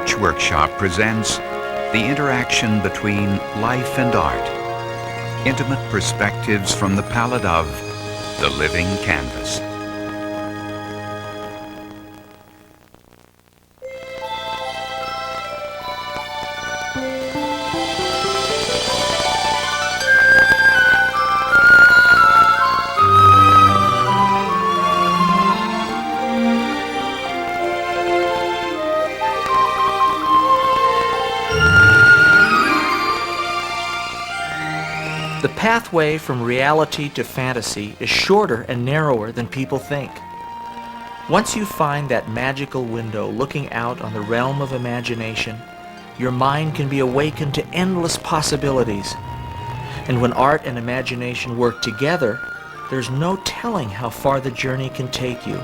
Greenwich Workshop presents the interaction between life and art. Intimate perspectives from the palette of the living canvas. The pathway from reality to fantasy is shorter and narrower than people think. Once you find that magical window looking out on the realm of imagination, your mind can be awakened to endless possibilities. And when art and imagination work together, there's no telling how far the journey can take you.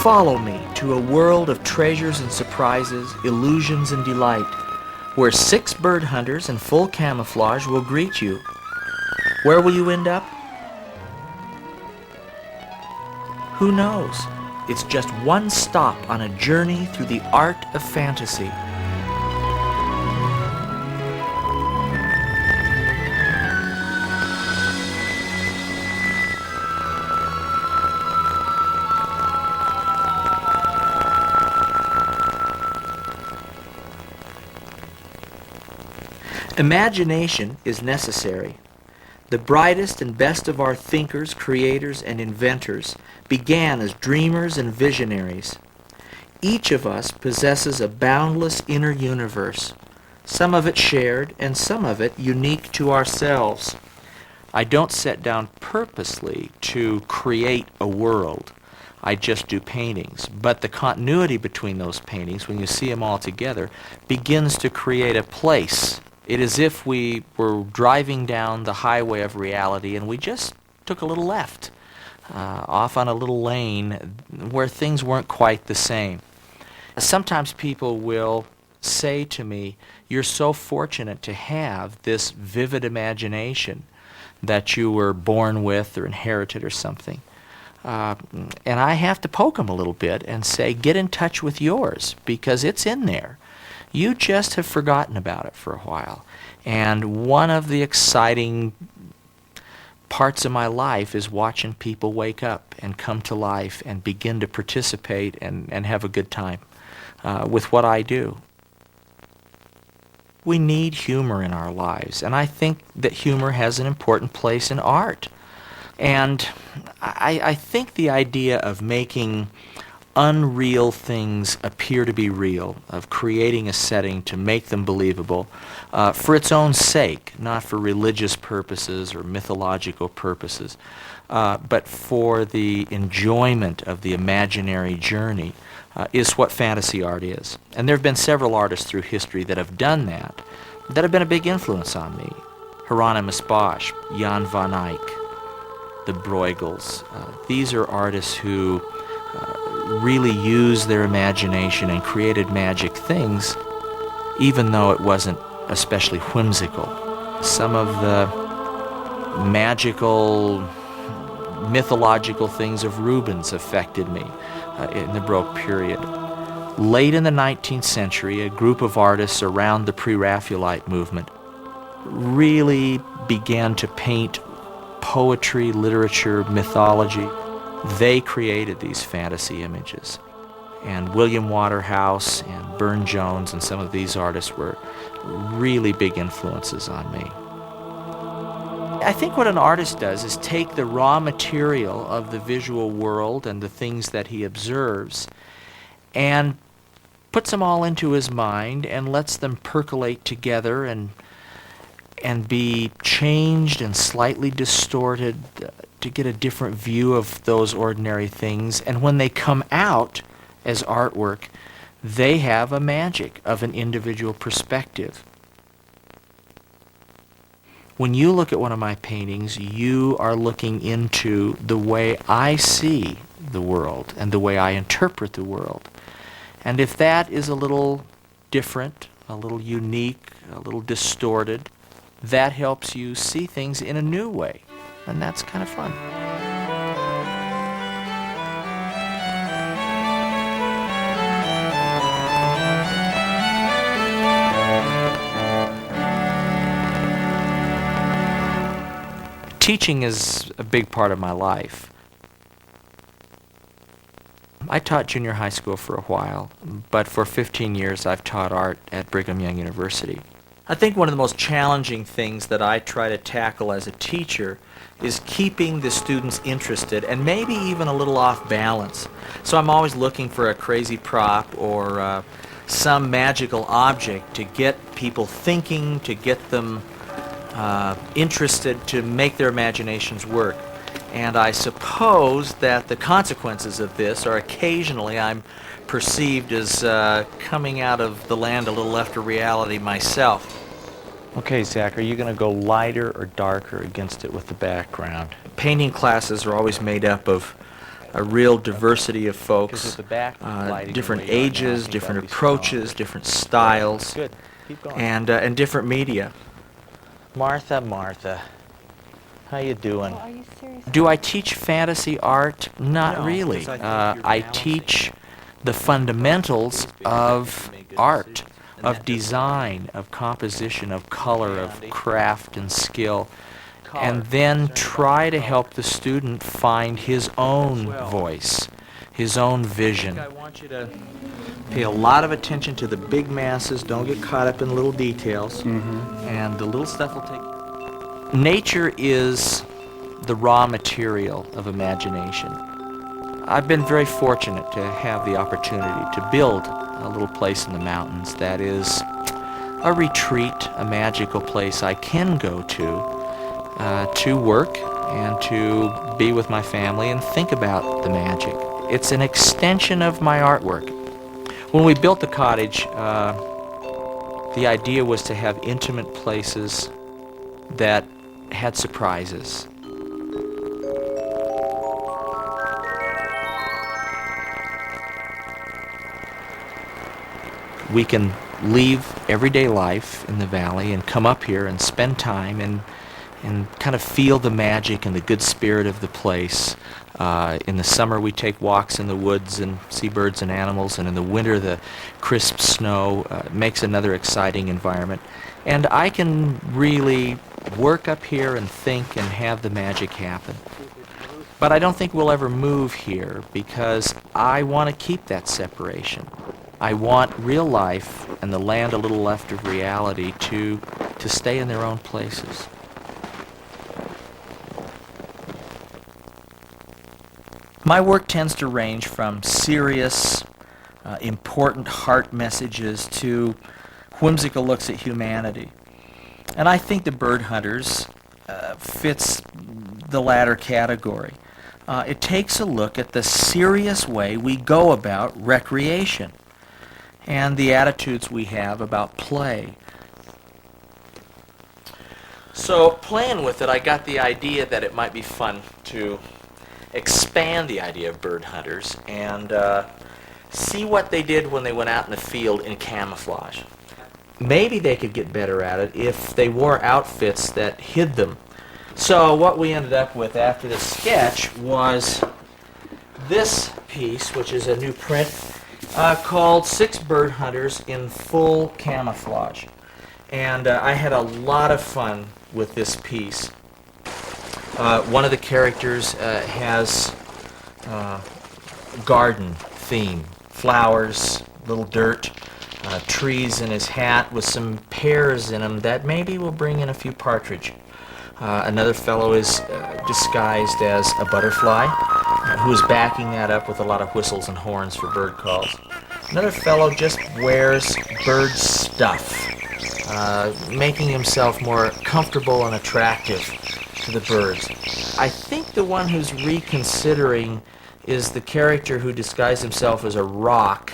Follow me to a world of treasures and surprises, illusions and delight, where 6 bird hunters in full camouflage will greet you. Where will you end up? Who knows? It's just one stop on a journey through the art of fantasy. Imagination is necessary. The brightest and best of our thinkers, creators, and inventors began as dreamers and visionaries. Each of us possesses a boundless inner universe, some of it shared and some of it unique to ourselves. I don't sit down purposely to create a world. I just do paintings. But the continuity between those paintings, when you see them all together, begins to create a place. It is as if we were driving down the highway of reality and we just took a little left, off on a little lane where things weren't quite the same. Sometimes people will say to me, "You're so fortunate to have this vivid imagination that you were born with or inherited or something." And I have to poke them a little bit and say, get in touch with yours, because it's in there. You just have forgotten about it for a while. And one of the exciting parts of my life is watching people wake up and come to life and begin to participate and have a good time with what I do. We need humor in our lives, and I think that humor has an important place in art. And I think the idea of making unreal things appear to be real, of creating a setting to make them believable for its own sake, not for religious purposes or mythological purposes, but for the enjoyment of the imaginary journey, is what fantasy art is. And there have been several artists through history that have done that have been a big influence on me. Hieronymus Bosch, Jan van Eyck, the Bruegels. These are artists who really used their imagination and created magic things, even though it wasn't especially whimsical. Some of the magical, mythological things of Rubens affected me in the Baroque period. Late in the 19th century, a group of artists around the Pre-Raphaelite movement really began to paint poetry, literature, mythology. They created these fantasy images. And William Waterhouse and Burne-Jones and some of these artists were really big influences on me. I think what an artist does is take the raw material of the visual world and the things that he observes and puts them all into his mind and lets them percolate together and be changed and slightly distorted to get a different view of those ordinary things. And when they come out as artwork, they have a magic of an individual perspective. When you look at one of my paintings, you are looking into the way I see the world and the way I interpret the world. And if that is a little different, a little unique, a little distorted, that helps you see things in a new way. And that's kind of fun. teaching is a big part of my life. I taught junior high school for a while, but for 15 years I've taught art at Brigham Young University. I think one of the most challenging things that I try to tackle as a teacher is keeping the students interested and maybe even a little off balance. So I'm always looking for a crazy prop or some magical object to get people thinking, to get them interested, to make their imaginations work. And I suppose that the consequences of this are occasionally I'm perceived as coming out of the land a little left of reality myself. Okay, Zach, are you going to go lighter or darker against it with the background? Painting classes are always made up of a real diversity of folks, different ages, different approaches, different styles, and different media. Martha, how you doing? Oh, are you serious? Do I teach fantasy art? Not really. I teach the fundamentals of art, of design, of composition, of color, of craft and skill, and then try to help the student find his own voice, his own vision. I want you to pay a lot of attention to the big masses, don't get caught up in little details, and the little stuff will take... Nature is the raw material of imagination. I've been very fortunate to have the opportunity to build a little place in the mountains that is a retreat, a magical place I can go to work and to be with my family and think about the magic. It's an extension of my artwork. When we built the cottage, the idea was to have intimate places that had surprises. We can leave everyday life in the valley and come up here and spend time and kind of feel the magic and the good spirit of the place. In the summer we take walks in the woods and see birds and animals, and in the winter the crisp snow makes another exciting environment. And I can really work up here and think and have the magic happen. But I don't think we'll ever move here because I want to keep that separation. I want real life and the land a little left of reality to stay in their own places. My work tends to range from serious, important heart messages to whimsical looks at humanity. And I think The Bird Hunters fits the latter category. It takes a look at the serious way we go about recreation and the attitudes we have about play. So playing with it, I got the idea that it might be fun to expand the idea of bird hunters and see what they did when they went out in the field in camouflage. Maybe they could get better at it if they wore outfits that hid them. So what we ended up with after this sketch was this piece, which is a new print called 6 Bird Hunters in Full Camouflage. And I had a lot of fun with this piece. One of the characters has garden theme, flowers, little dirt, trees in his hat with some pears in them that maybe will bring in a few partridge. Another fellow is disguised as a butterfly, who is backing that up with a lot of whistles and horns for bird calls. Another fellow just wears bird stuff, making himself more comfortable and attractive to the birds. I think the one who's reconsidering is the character who disguised himself as a rock,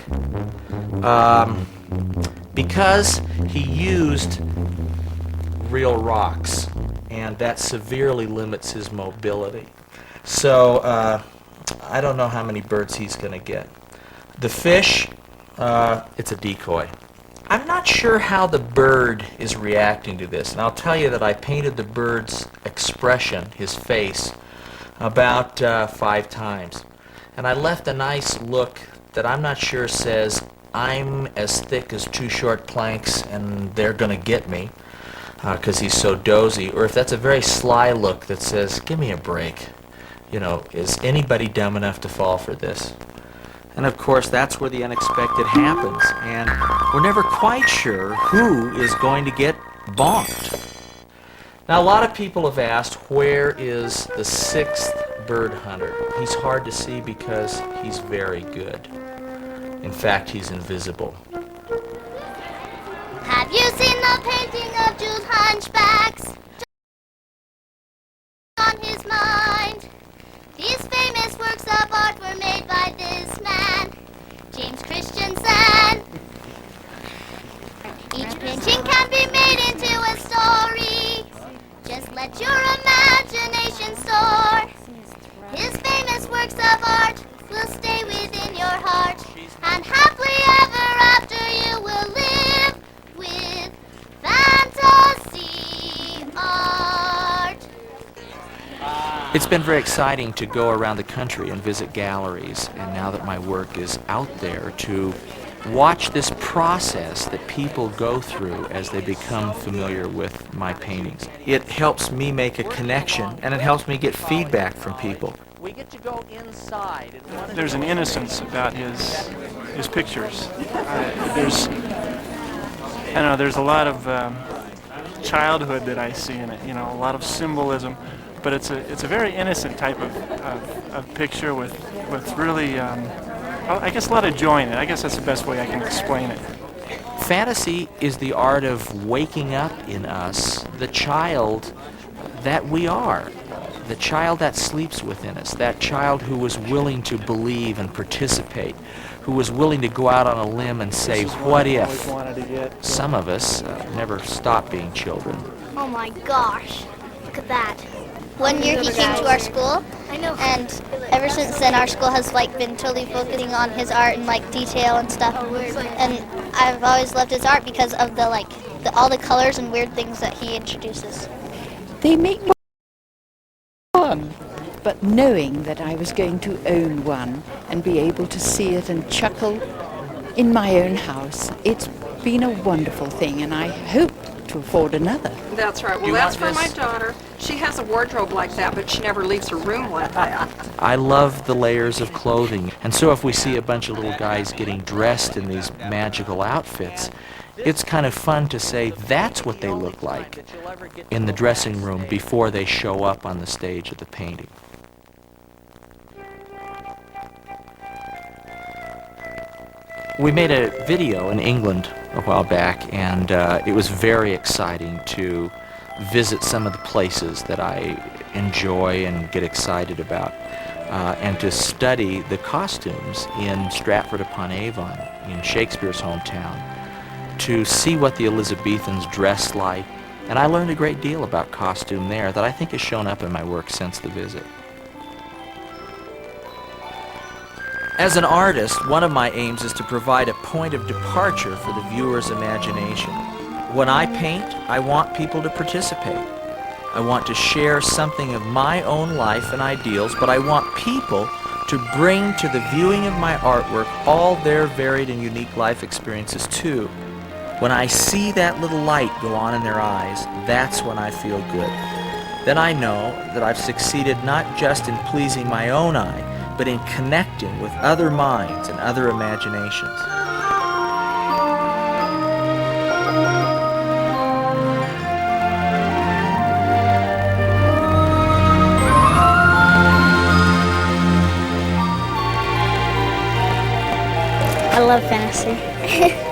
because he used real rocks, and that severely limits his mobility. So I don't know how many birds he's going to get. The fish, it's a decoy. I'm not sure how the bird is reacting to this, and I'll tell you that I painted the bird's expression, his face, about 5 times. And I left a nice look that I'm not sure says, I'm as thick as 2 short planks and they're going to get me. because he's so dozy, or if that's a very sly look that says, give me a break. You know, is anybody dumb enough to fall for this? And of course, that's where the unexpected happens, and we're never quite sure who is going to get bonked. Now, a lot of people have asked, where is the sixth bird hunter? He's hard to see because he's very good. In fact, he's invisible. Have you seen the painting of Jules Hunchbacks? On his mind. These famous works of art were made by this man, James Christensen. Each painting can be made into a story. Just let your imagination soar. His famous works of art will stay within your heart, and happily ever after you will live with fantasy art. It's been very exciting to go around the country and visit galleries, and now that my work is out there, to watch this process that people go through as they become familiar with my paintings. It helps me make a connection, and it helps me get feedback from people. We get to go inside. There's an innocence about his pictures. There's a lot of childhood that I see in it. You know, a lot of symbolism, but it's a very innocent type of picture with really, I guess, a lot of joy in it. I guess that's the best way I can explain it. Fantasy is the art of waking up in us the child that we are. The child that sleeps within us, that child who was willing to believe and participate, who was willing to go out on a limb and say, what if? Some of us never stop being children. Oh my gosh, look at that. One year he came to our school, and ever since then our school has been totally focusing on his art and detail and stuff. And I've always loved his art because of all the colors and weird things that he introduces. They make me fun, but knowing that I was going to own one and be able to see it and chuckle in my own house, it's been a wonderful thing, and I hope to afford another. That's right. Well, that's for my daughter. She has a wardrobe like that, but she never leaves her room like that. I love the layers of clothing, and so if we see a bunch of little guys getting dressed in these magical outfits, it's kind of fun to say that's what they look like in the dressing room before they show up on the stage of the painting. We made a video in England a while back, and it was very exciting to visit some of the places that I enjoy and get excited about, and to study the costumes in Stratford-upon-Avon, in Shakespeare's hometown, to see what the Elizabethans dressed like, and I learned a great deal about costume there that I think has shown up in my work since the visit. As an artist, one of my aims is to provide a point of departure for the viewer's imagination. When I paint, I want people to participate. I want to share something of my own life and ideals, but I want people to bring to the viewing of my artwork all their varied and unique life experiences too. When I see that little light go on in their eyes, that's when I feel good. Then I know that I've succeeded not just in pleasing my own eye, but in connecting with other minds and other imaginations. I love fantasy.